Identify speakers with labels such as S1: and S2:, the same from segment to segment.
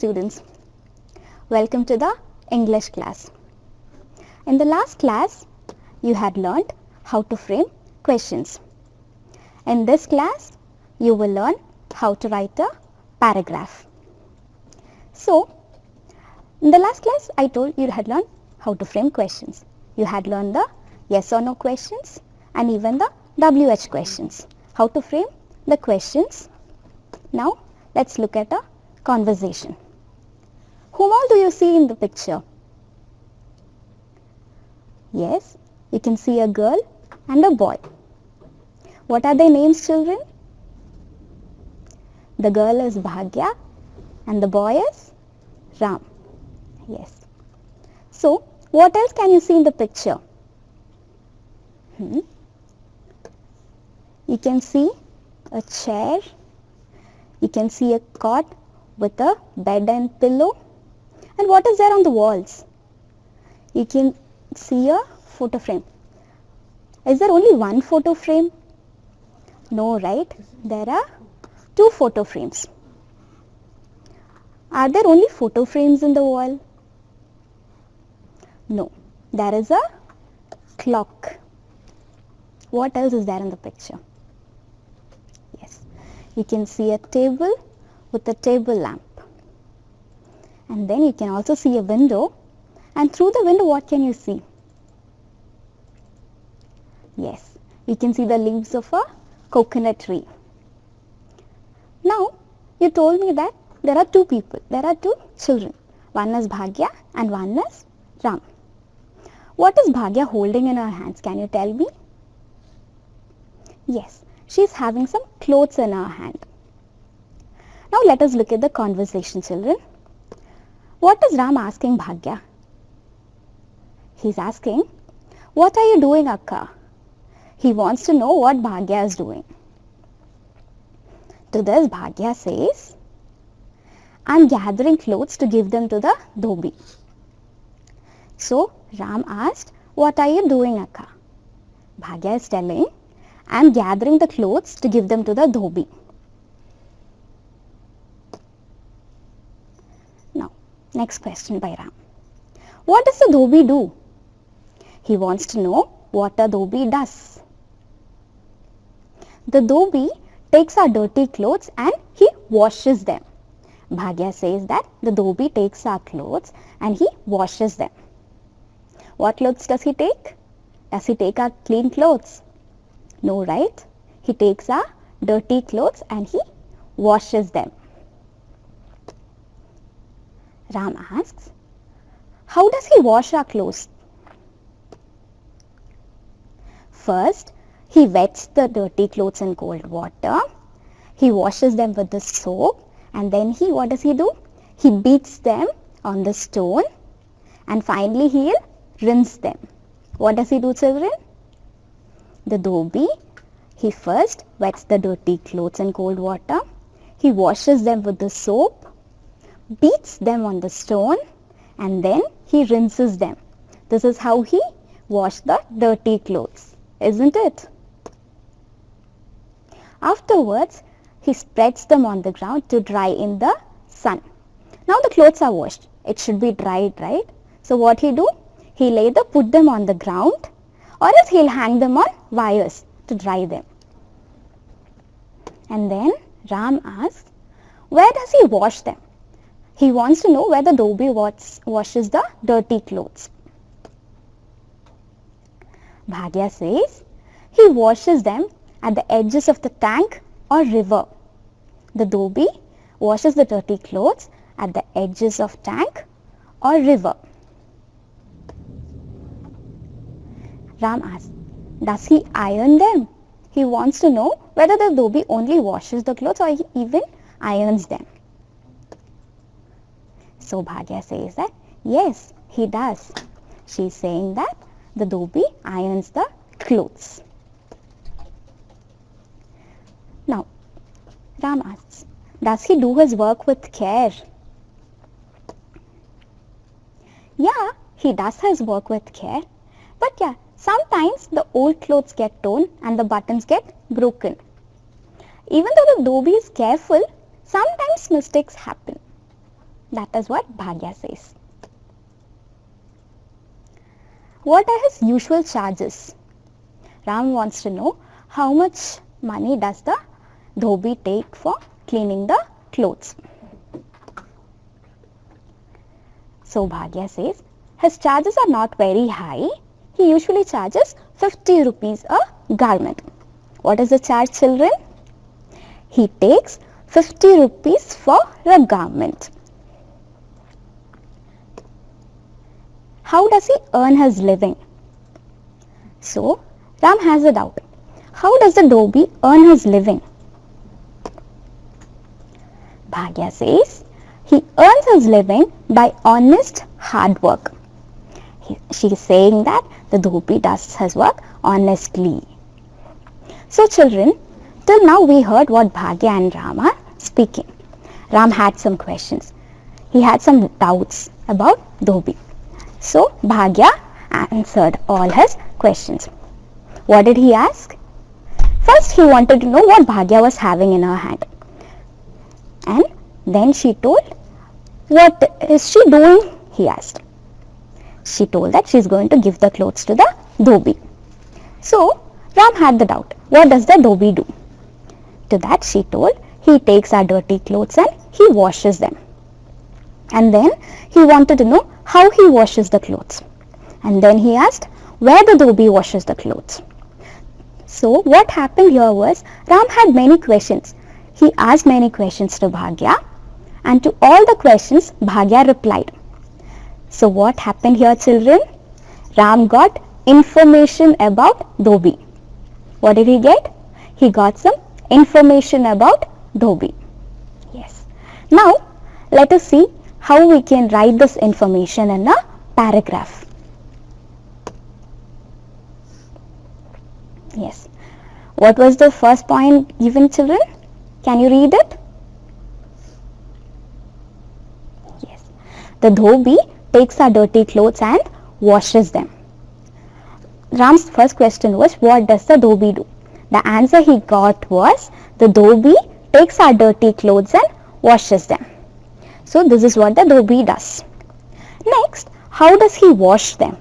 S1: students. Welcome to the English class. In the last class, you had learned how to frame questions. In this class, you will learn how to write a paragraph. So, in the last class, I told you had learned how to frame questions. You had learned the yes or no questions and even the WH questions. How to frame the questions. Now, let's look at a conversation. Whom all do you see in the picture? Yes, you can see a girl and a boy. What are their names, children? The girl is Bhagya and the boy is Ram. Yes. So, what else can you see in the picture? You can see a chair. You can see a cot with a bed and pillow. And what is there on the walls? You can see a photo frame. Is there only one photo frame? No, right? There are two photo frames. Are there only photo frames in the wall? No. There is a clock. What else is there in the picture? Yes. You can see a table with a table lamp. And then you can also see a window. And through the window, what can you see? Yes. You can see the leaves of a coconut tree. Now, you told me that there are two people. There are two children. One is Bhagya and one is Ram. What is Bhagya holding in her hands? Can you tell me? Yes, she is having some clothes in her hand. Now let us look at the conversation, children. What is Ram asking Bhagya? He is asking, what are you doing, Akka? He wants to know what Bhagya is doing. To this, Bhagya says, I am gathering clothes to give them to the dhobi. So, Ram asked, what are you doing, Akka? Bhagya is telling, I am gathering the clothes to give them to the dhobi. Now, next question by Ram. What does the dhobi do? He wants to know what a dhobi does. The dhobi takes our dirty clothes and he washes them. Bhagya says that the dhobi takes our clothes and he washes them. What clothes does he take? Does he take our clean clothes? No, right? He takes our dirty clothes and he washes them. Ram asks, how does he wash our clothes? First, he wets the dirty clothes in cold water. He washes them with the soap and then what does he do? He beats them on the stone and finally he'll rinse them. What does he do, children? The dhobi, he first wets the dirty clothes in cold water. He washes them with the soap, beats them on the stone and then he rinses them. This is how he washed the dirty clothes, isn't it? Afterwards, he spreads them on the ground to dry in the sun. Now the clothes are washed. It should be dried, right? So what he do? He'll either put them on the ground or else he'll hang them on wires to dry them. And then Ram asks, where does he wash them? He wants to know where the dhobi washes the dirty clothes. Bhagya says, he washes them at the edges of the tank or river. The dhobi washes the dirty clothes at the edges of tank or river. Ram asks, does he iron them? He wants to know whether the dhobi only washes the clothes or he even irons them. So Bhagya says that, yes, he does. She is saying that the dhobi irons the clothes. Now, Ram asks, does he do his work with care? Yeah, he does his work with care. But yeah, sometimes the old clothes get torn and the buttons get broken. Even though the dhobi is careful, sometimes mistakes happen. That is what Bhagya says. What are his usual charges? Ram wants to know how much money does the dhobi take for cleaning the clothes. So Bhagya says his charges are not very high. He usually charges 50 rupees a garment. What is the charge, children? He takes 50 rupees for a garment. How does he earn his living? So Ram has a doubt. How does the dhobi earn his living? Bhagya says he earns his living by honest hard work. She is saying that the dhobi does his work honestly. So children, till now we heard what Bhagya and Ram are speaking. Ram had some questions. He had some doubts about dhobi. So Bhagya answered all his questions. What did he ask? First he wanted to know what Bhagya was having in her hand. And then she told, what is she doing? He asked. She told that she is going to give the clothes to the dhobi. So Ram had the doubt. What does the dhobi do? To that she told, he takes our dirty clothes and he washes them. And then he wanted to know how he washes the clothes. And then he asked where the dhobi washes the clothes. So what happened here was Ram had many questions. He asked many questions to Bhagya, and to all the questions Bhagya replied. So what happened here, children? Ram got information about dhobi. What did he get? He got some information about dhobi. Yes. Now let us see how we can write this information in a paragraph. Yes. What was the first point given, children? Can you read it? Yes. The dhobi takes our dirty clothes and washes them. Ram's first question was, what does the dhobi do? The answer he got was, the dhobi takes our dirty clothes and washes them. So this is what the dhobi does. Next, how does he wash them?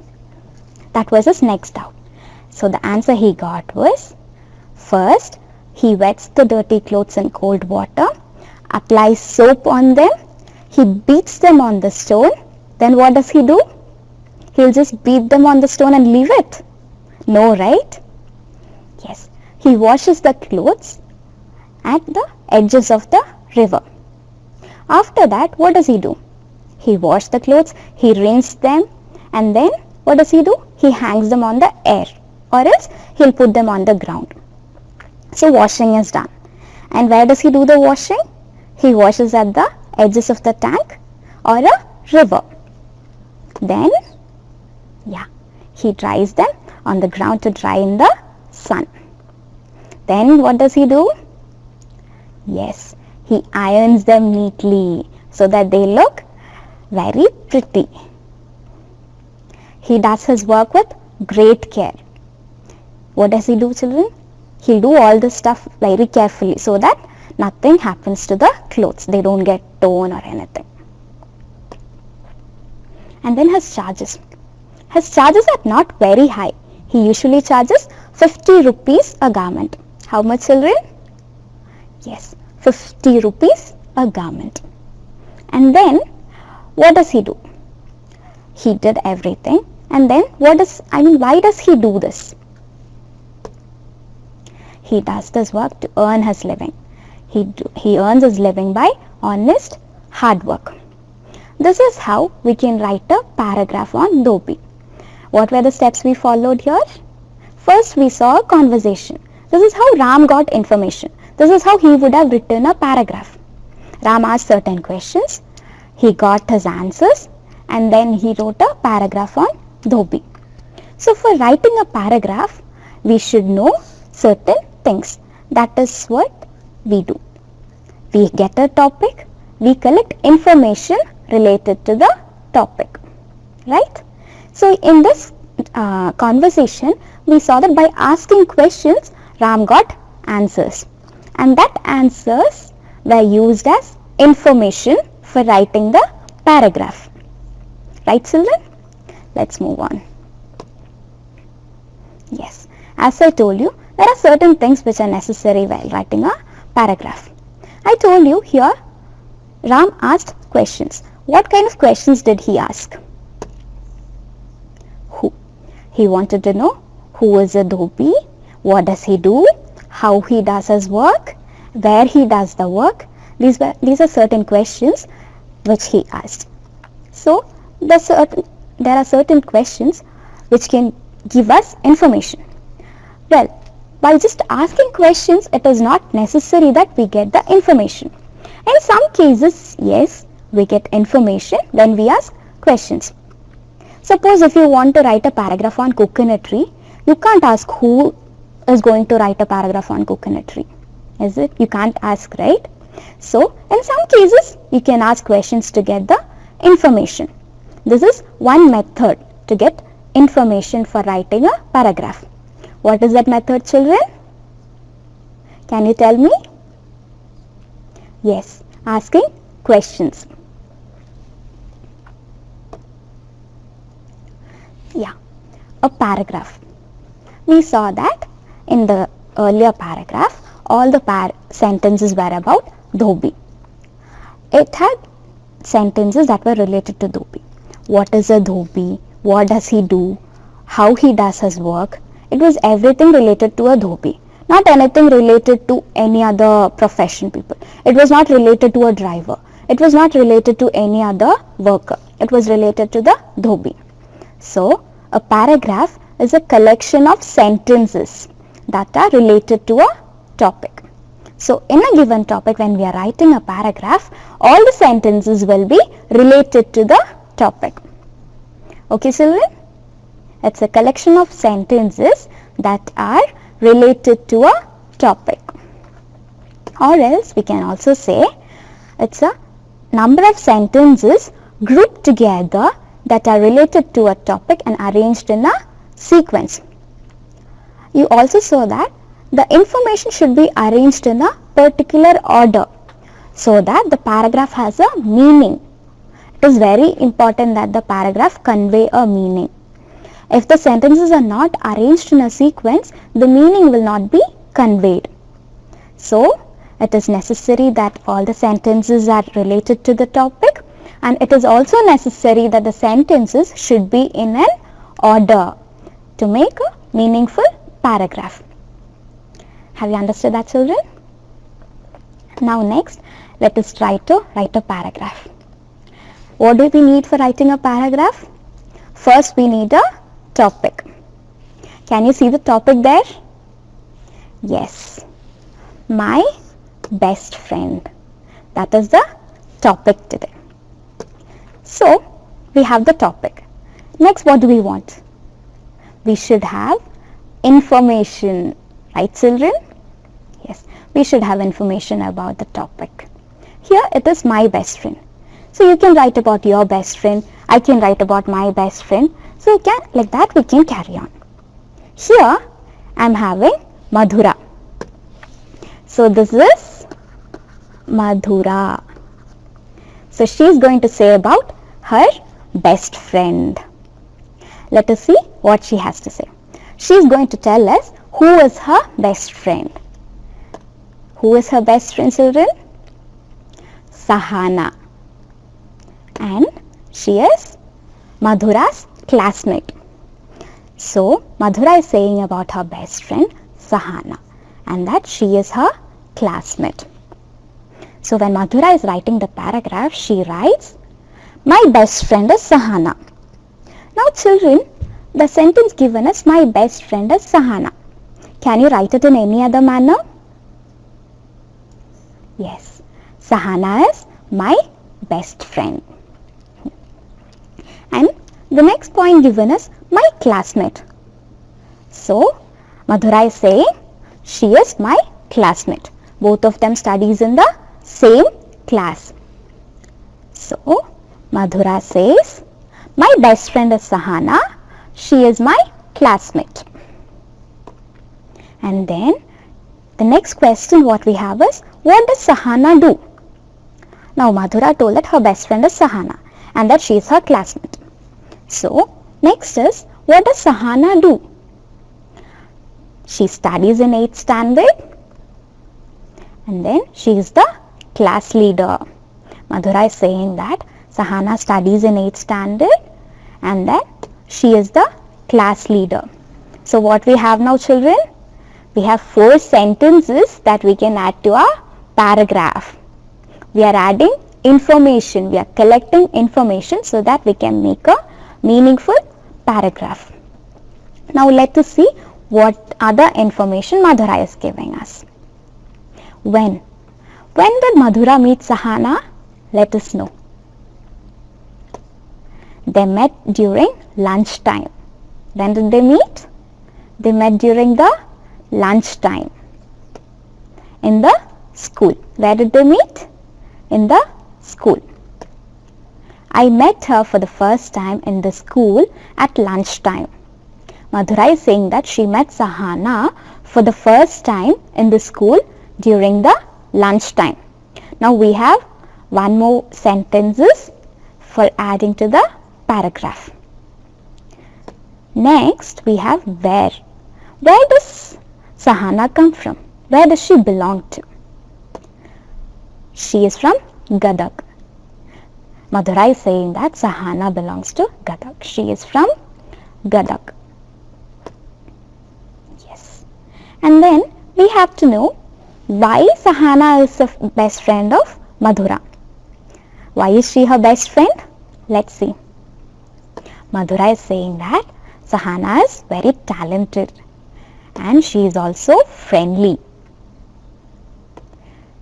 S1: That was his next doubt. So the answer he got was, first he wets the dirty clothes in cold water, applies soap on them, he beats them on the stone. Then what does he do? He'll just beat them on the stone and leave it? No, right? Yes. He washes the clothes at the edges of the river. After that, what does he do? He washes the clothes, he rinses them, and then what does he do? He hangs them on the air, or else he'll put them on the ground. So washing is done. And where does he do the washing? He washes at the edges of the tank or a river. Then, he dries them on the ground to dry in the sun. Then what does he do? Yes, he irons them neatly so that they look very pretty. He does his work with great care. What does he do, children? He'll do all this stuff very carefully so that nothing happens to the clothes. They don't get torn or anything. And then his charges. His charges are not very high. He usually charges 50 rupees a garment. How much, children? Yes, 50 rupees a garment. And then what does he do? He did everything. And then why does he do this? He does this work to earn his living. He earns his living by honest hard work. This is how we can write a paragraph on dhobi. What were the steps we followed here? First, we saw a conversation. This is how Ram got information. This is how he would have written a paragraph. Ram asked certain questions. He got his answers, and then he wrote a paragraph on dhobi. So for writing a paragraph, we should know certain things. That is what we do. We get a topic, we collect information related to the topic, right? So in this conversation, we saw that by asking questions, Ram got answers, and that answers were used as information for writing the paragraph. Right, children? Let's move on. Yes, as I told you, there are certain things which are necessary while writing a paragraph. I told you here, Ram asked questions. What kind of questions did he ask? Who? He wanted to know who is a dhobi, what does he do, how he does his work, where he does the work. These are certain questions which he asked. So there are certain questions which can give us information. Well, by just asking questions, it is not necessary that we get the information. In some cases, yes, we get information when we ask questions. Suppose if you want to write a paragraph on coconut-tree, you can't ask who is going to write a paragraph on coconut-tree. Is it? You can't ask, right? So, in some cases, you can ask questions to get the information. This is one method to get information for writing a paragraph. What is that method, children? Can you tell me? Yes, asking questions. Yeah, a paragraph. We saw that in the earlier paragraph, all the sentences were about dhobi. It had sentences that were related to dhobi. What is a dhobi? What does he do? How he does his work? It was everything related to a dhobi. Not anything related to any other profession people. It was not related to a driver. It was not related to any other worker. It was related to the dhobi. So, a paragraph is a collection of sentences that are related to a topic. So, in a given topic, when we are writing a paragraph, all the sentences will be related to the topic. Okay, children? It's a collection of sentences that are related to a topic. Or else, we can also say it's a number of sentences grouped together that are related to a topic and arranged in a sequence. You also saw that the information should be arranged in a particular order so that the paragraph has a meaning. It is very important that the paragraph convey a meaning. If the sentences are not arranged in a sequence, the meaning will not be conveyed. So, it is necessary that all the sentences are related to the topic, and it is also necessary that the sentences should be in an order to make a meaningful paragraph. Have you understood that, children? Now next, let us try to write a paragraph. What do we need for writing a paragraph? First, we need a topic. Can you see the topic there? Yes. My best friend. That is the topic today. So, we have the topic. Next, what do we want? We should have information. Right, children? Yes, we should have information about the topic. Here, it is my best friend. So, you can write about your best friend. I can write about my best friend. So, like that we can carry on. Here, I am having Madhura. So, this is Madhura. So, she is going to say about her best friend. Let us see what she has to say. She is going to tell us who is her best friend. Who is her best friend, children? Sahana. And she is Madhura's classmate. So, Madhura is saying about her best friend Sahana and that she is her classmate. So, when Madhura is writing the paragraph, she writes, my best friend is Sahana. Now, children, the sentence given is my best friend is Sahana. Can you write it in any other manner? Yes, Sahana is my best friend. And the next point given is my classmate. So, Madhura is saying she is my classmate. Both of them studies in the same class. So, Madhura says, my best friend is Sahana. She is my classmate. And then, the next question what we have is, what does Sahana do? Now, Madhura told that her best friend is Sahana. and that she is her classmate. So next is, what does Sahana do? She studies in 8th standard and then she is the class leader. Madhura is saying that Sahana studies in 8th standard and then she is the class leader. So what we have now, children? We have 4 sentences that we can add to our paragraph. We are adding information, we are collecting information so that we can make a meaningful paragraph. Now let us see what other information Madhura is giving us. When did Madhura meet Sahana? Let us know. They met during lunchtime. When did they meet? They met during the lunchtime in the school. Where did they meet? In the school. I met her for the first time in the school at lunchtime. Madhura is saying that she met Sahana for the first time in the school during the lunchtime. Now we have one more sentences for adding to the paragraph. Next we have where. Where does Sahana come from? Where does she belong to? She is from Gadag. Madhura is saying that Sahana belongs to Gadag. She is from Gadag. Yes. And then we have to know why Sahana is the best friend of Madhura. Why is she her best friend? Let's see. Madhura is saying that Sahana is very talented and she is also friendly.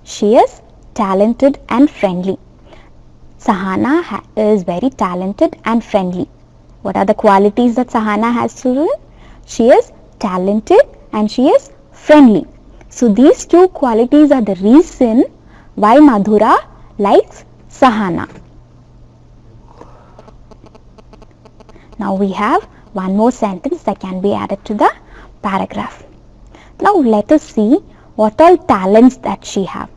S1: She is talented and friendly. Sahana is very talented and friendly. What are the qualities that Sahana has, children? She is talented and she is friendly. So these 2 qualities are the reason why Madhura likes Sahana. Now we have one more sentence that can be added to the paragraph. Now let us see what all talents that she have.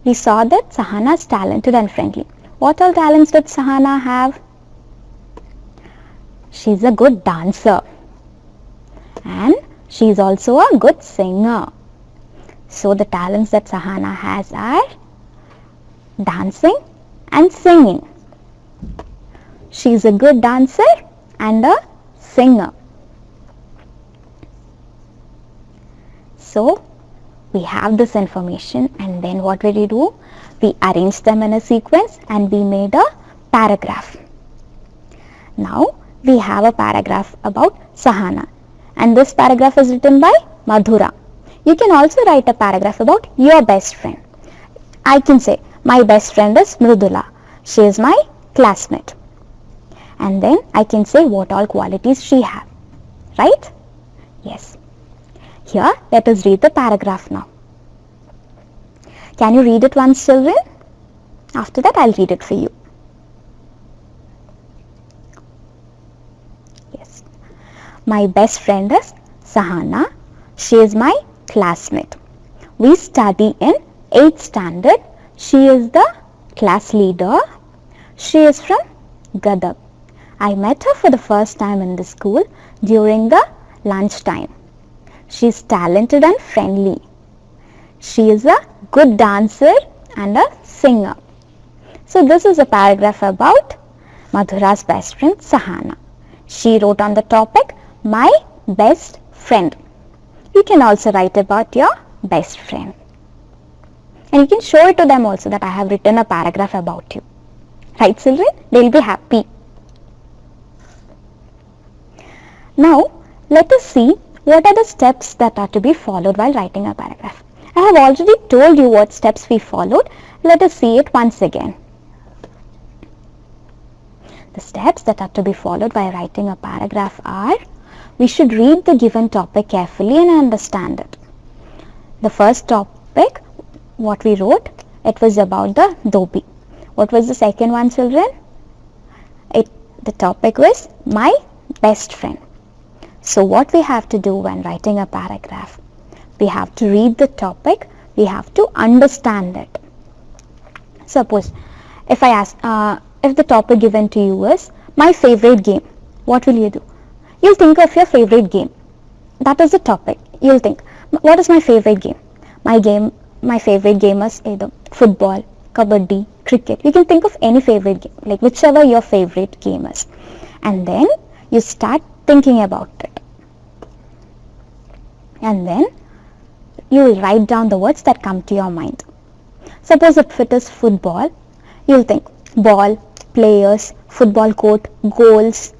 S1: We saw that Sahana is talented and friendly. What all talents does Sahana have? She is a good dancer and she is also a good singer. So the talents that Sahana has are dancing and singing. She is a good dancer and a singer. So we have this information and then what will we do? We arrange them in a sequence and we made a paragraph. Now we have a paragraph about Sahana and this paragraph is written by Madhura. You can also write a paragraph about your best friend. I can say my best friend is Mridula. She is my classmate. And then I can say what all qualities she has. Right? Yes. Here let us read the paragraph now. Can you read it once, children? After that I'll read it for you. Yes. My best friend is Sahana. She is my classmate. We study in 8th standard. She is the class leader. She is from Gadag. I met her for the first time in the school during the lunchtime. She is talented and friendly. She is a good dancer and a singer. So this is a paragraph about Madhura's best friend Sahana. She wrote on the topic, my best friend. You can also write about your best friend. And you can show it to them also that I have written a paragraph about you. Right, children? They will be happy. Now, let us see what are the steps that are to be followed while writing a paragraph. I have already told you what steps we followed. Let us see it once again. The steps that are to be followed while writing a paragraph are, we should read the given topic carefully and understand it. The first topic, what we wrote, it was about the Dhobi. What was the second one, children? The topic was my best friend. So what we have to do when writing a paragraph? We have to read the topic, we have to understand it. Suppose if if the topic given to you is my favorite game, what will you do? You'll think of your favorite game. That is the topic. You'll think, what is my favorite game? My favorite game is either football, kabaddi, cricket. You can think of any favorite game, like whichever your favorite game is. And then you start thinking about it. And then you will write down the words that come to your mind. Suppose if it is football, you'll think ball, players, football court, goals,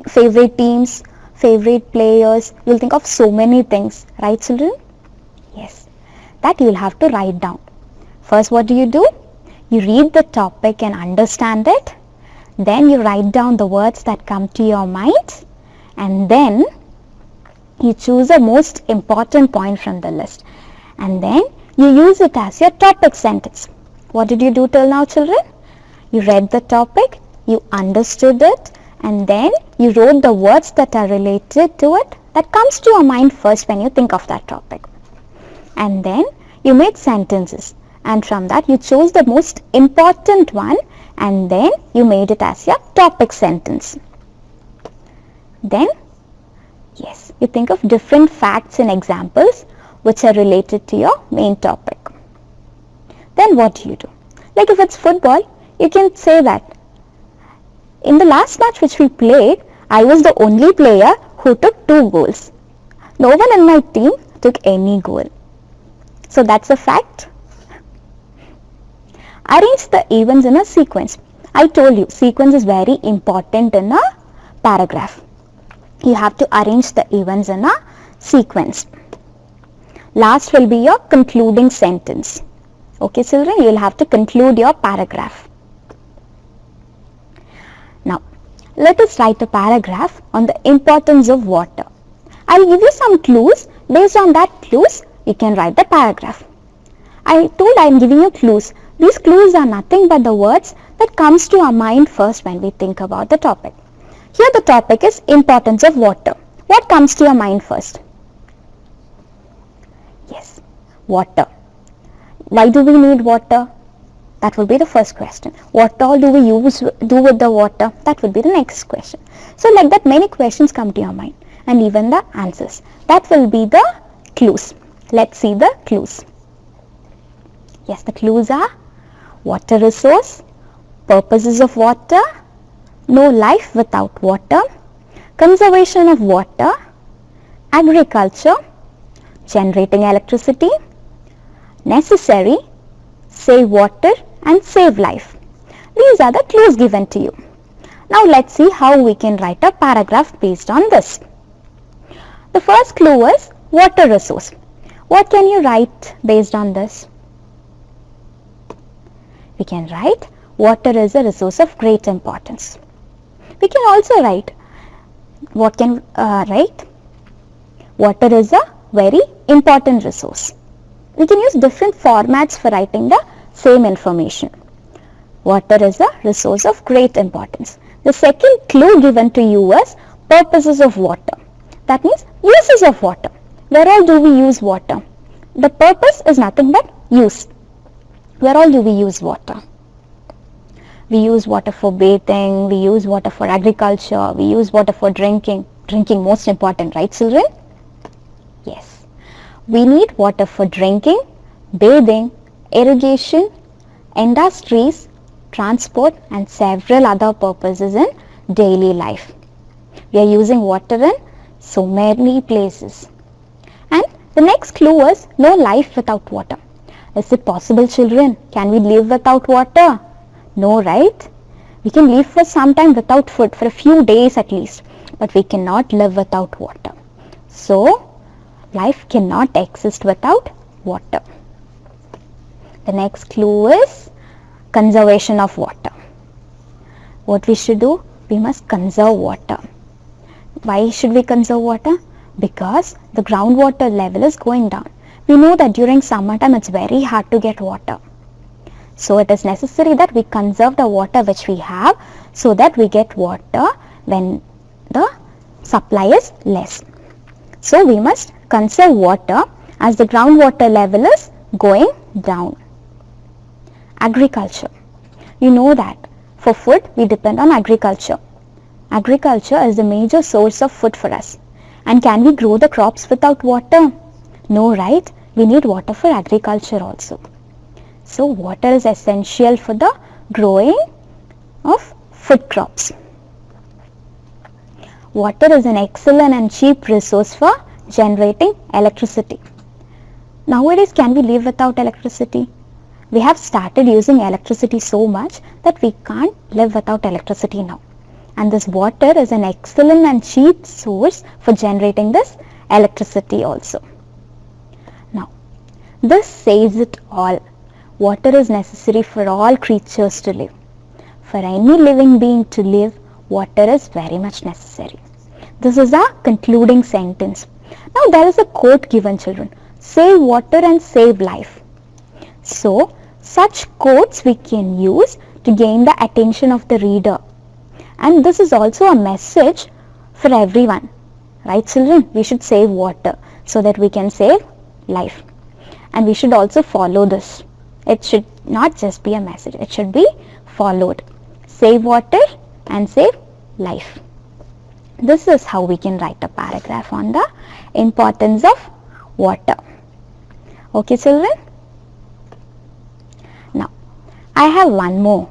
S1: favorite teams, favorite players. You'll think of so many things, right children? Yes, that you'll have to write down. First, what do? You read the topic and understand it. Then you write down the words that come to your mind, and then you choose the most important point from the list, and then you use it as your topic sentence. What did you do till now, children? You read the topic, you understood it, and then you wrote the words that are related to it, that comes to your mind first when you think of that topic. And then you made sentences, and from that you chose the most important one, and then you made it as your topic sentence. Then, yes, you think of different facts and examples which are related to your main topic. Then what do? Like if it's football, you can say that in the last match which we played, I was the only player who took 2 goals. No one in my team took any goal. So that's a fact. Arrange the events in a sequence. I told you, sequence is very important in a paragraph. You have to arrange the events in a sequence. Last will be your concluding sentence. Okay children, you will have to conclude your paragraph. Now, let us write a paragraph on the importance of water. I will give you some clues. Based on that clues, you can write the paragraph. I told I am giving you clues. These clues are nothing but the words that comes to our mind first when we think about the topic. Here the topic is importance of water. What comes to your mind first? Yes, water. Why do we need water? That will be the first question. What all do we do with the water? That would be the next question. So like that many questions come to your mind, and even the answers. That will be the clues. Let's see the clues. Yes, the clues are water resource, purposes of water, no life without water, conservation of water, agriculture, generating electricity, necessary, save water and save life. These are the clues given to you. Now let's see how we can write a paragraph based on this. The first clue is water resource. What can you write based on this? We can write water is a resource of great importance. We can also write, what can write? Water is a very important resource. We can use different formats for writing the same information. Water is a resource of great importance. The second clue given to you is purposes of water. That means uses of water. Where all do we use water? The purpose is nothing but use. Where all do we use water? We use water for bathing, we use water for agriculture, we use water for drinking. Drinking most important, right children? Yes. We need water for drinking, bathing, irrigation, industries, transport and several other purposes in daily life. We are using water in so many places. And the next clue is no life without water. Is it possible, children? Can we live without water? No, right? We can live for some time without food, for a few days at least, but we cannot live without water. So, life cannot exist without water. The next clue is conservation of water. What we should do? We must conserve water. Why should we conserve water? Because the groundwater level is going down. We know that during summertime it's very hard to get water. So it is necessary that we conserve the water which we have so that we get water when the supply is less. So we must conserve water as the groundwater level is going down. Agriculture. You know that For food, we depend on agriculture. Agriculture is the major source of food for us. And can we grow the crops without water? No, right? We need water for agriculture also. So water is essential for the growing of food crops. Water is an excellent and cheap resource for generating electricity. Nowadays, can we live without electricity? We have started using electricity so much that we can't live without electricity now. And this water is an excellent and cheap source for generating this electricity also. Now, this says it all. Water is necessary for all creatures to live. For any living being to live, water is very much necessary. This is a concluding sentence. Now there is a quote given, children. Save water and save life. So such quotes we can use to gain the attention of the reader. And this is also a message for everyone. Right, children? We should save water so that we can save life. And we should also follow this. It should not just be a message. It should be followed. Save water and save life. This is how we can write a paragraph on the importance of water. Okay, children? Now, I have one more.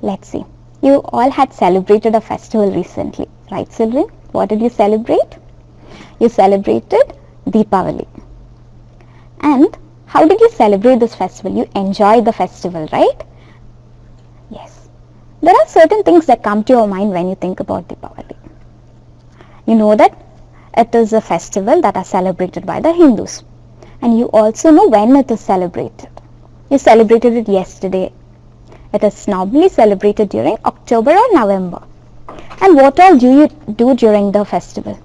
S1: Let's see. You all had celebrated a festival recently, right, children? What did you celebrate? You celebrated Deepavali. And how did you celebrate this festival? You enjoyed the festival, right? Yes. There are certain things that come to your mind when you think about Deepavali. You know that it is a festival that is celebrated by the Hindus. And you also know when it is celebrated. You celebrated it yesterday. It is normally celebrated during October or November. And what all do you do during the festival?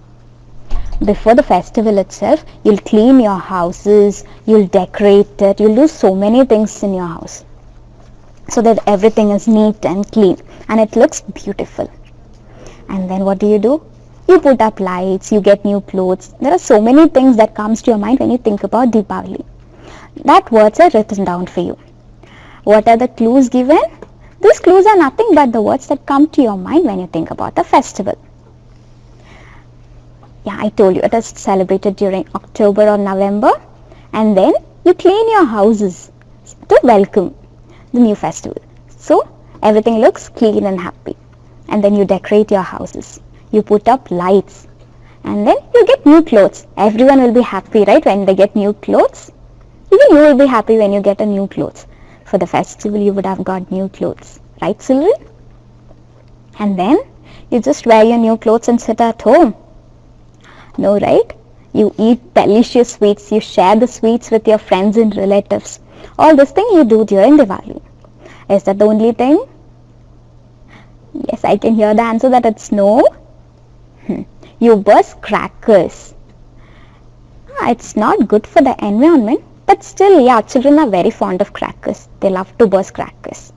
S1: Before the festival itself, you'll clean your houses, you'll decorate it, you'll do so many things in your house so that everything is neat and clean and it looks beautiful. And then what do? You put up lights, you get new clothes. There are so many things that comes to your mind when you think about Deepavali. That words are written down for you. What are the clues given? These clues are nothing but the words that come to your mind when you think about the festival. Yeah, I told you it is celebrated during October or November, and then you clean your houses to welcome the new festival. So everything looks clean and happy, and then you decorate your houses. You put up lights, and then you get new clothes. Everyone will be happy, right, when they get new clothes? Even you will be happy when you get a new clothes. For the festival you would have got new clothes, right, children? And then you just wear your new clothes and sit at home. No, right? You eat delicious sweets, you share the sweets with your friends and relatives. All this thing you do during Diwali. Is that the only thing? Yes, I can hear the answer that it's no. You burst crackers. It's not good for the environment, but still, yeah, children are very fond of crackers. They love to burst crackers.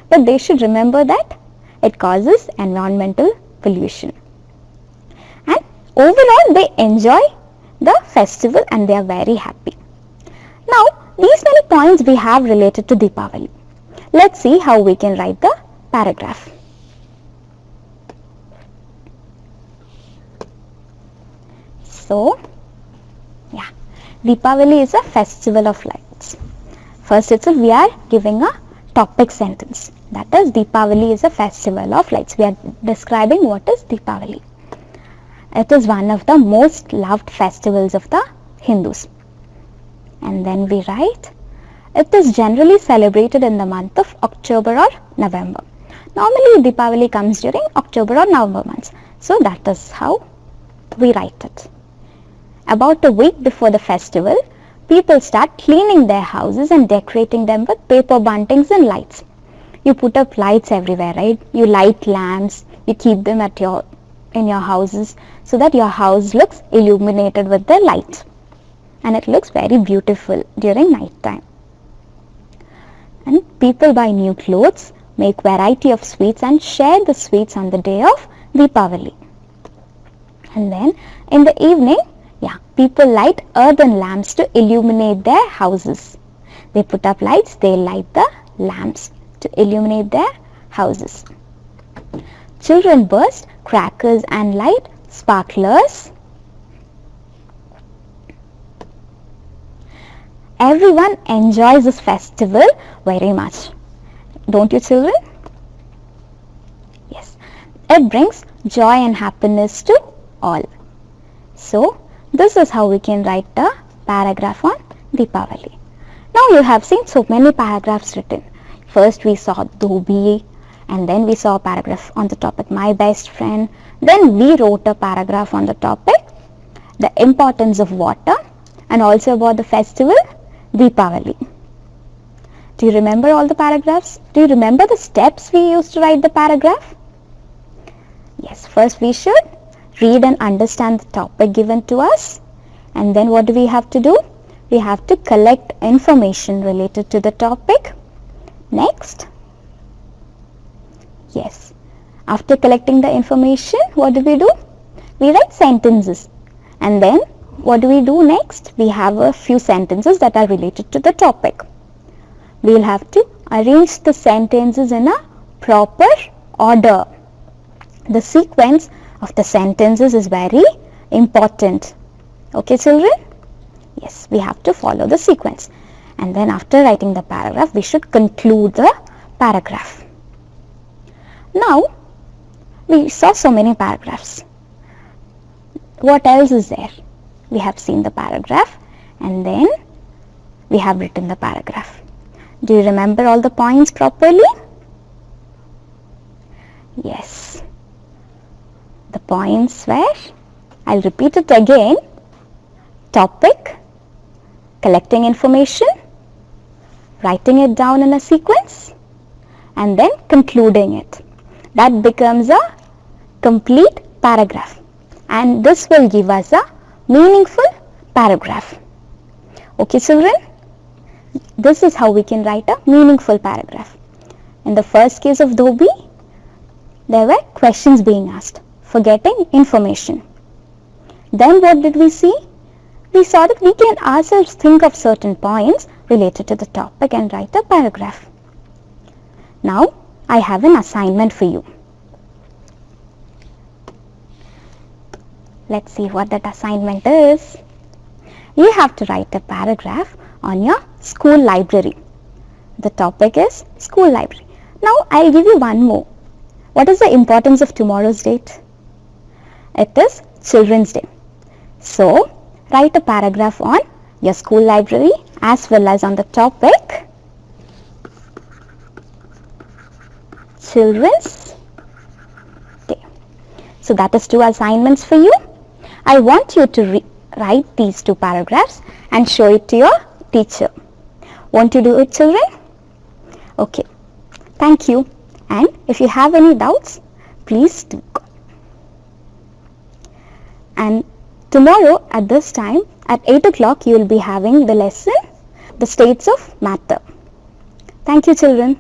S1: But they should remember that it causes environmental pollution. And overall, they enjoy the festival and they are very happy. Now, these many points we have related to Deepavali. Let's see how we can write the paragraph. So, yeah, Deepavali is a festival of lights. First itself, we are giving a topic sentence. That is, Deepavali is a festival of lights. We are describing what is Deepavali. It is one of the most loved festivals of the Hindus. And then we write, it is generally celebrated in the month of October or November. Normally, Deepavali comes during October or November months. So that is how we write it. About a week before the festival, people start cleaning their houses and decorating them with paper buntings and lights. You put up lights everywhere, right? You light lamps, you keep them in your houses so that your house looks illuminated with the light. And it looks very beautiful during night time. And people buy new clothes, make variety of sweets and share the sweets on the day of Deepavali. And then in the evening, people light earthen lamps to illuminate their houses. They put up lights, they light the lamps to illuminate their houses. Children burst crackers and light sparklers. Everyone enjoys this festival very much. Don't you, children? Yes. It brings joy and happiness to all. So, this is how we can write a paragraph on Deepavali. Now you have seen so many paragraphs written. First we saw Dhobi, and then we saw a paragraph on the topic My Best Friend. Then we wrote a paragraph on the topic the importance of water, and also about the festival Deepavali. Do you remember all the paragraphs? Do you remember the steps we used to write the paragraph? Yes, first we should read and understand the topic given to us, and then what do we have to do? We have to collect information related to the topic. Next, yes, after collecting the information, what do? We write sentences, and then what do we do next? We have a few sentences that are related to the topic. We will have to arrange the sentences in a proper order. The sequence of the sentences is very important. Okay, children? Yes, we have to follow the sequence. And then after writing the paragraph, we should conclude the paragraph. Now, we saw so many paragraphs. What else is there? We have seen the paragraph, and then we have written the paragraph. Do you remember all the points properly? Yes. The points were, I'll repeat it again: topic, collecting information, writing it down in a sequence, and then concluding it. That becomes a complete paragraph, and this will give us a meaningful paragraph. Okay, children? This is how we can write a meaningful paragraph. In the first case of Dhobi, there were questions being asked for getting information. Then what did we see? We saw that we can ourselves think of certain points related to the topic and write a paragraph. Now, I have an assignment for you. Let's see what that assignment is. You have to write a paragraph on your school library. The topic is school library. Now, I'll give you one more. What is the importance of tomorrow's date? It is Children's Day. So, write a paragraph on your school library as well as on the topic Children's Day. So, that is 2 assignments for you. I want you to write these 2 paragraphs and show it to your teacher. Want to do it, children? Okay. Thank you. And if you have any doubts, please do call. And tomorrow at this time at 8 o'clock you will be having the lesson, The States of Matter. Thank you, children.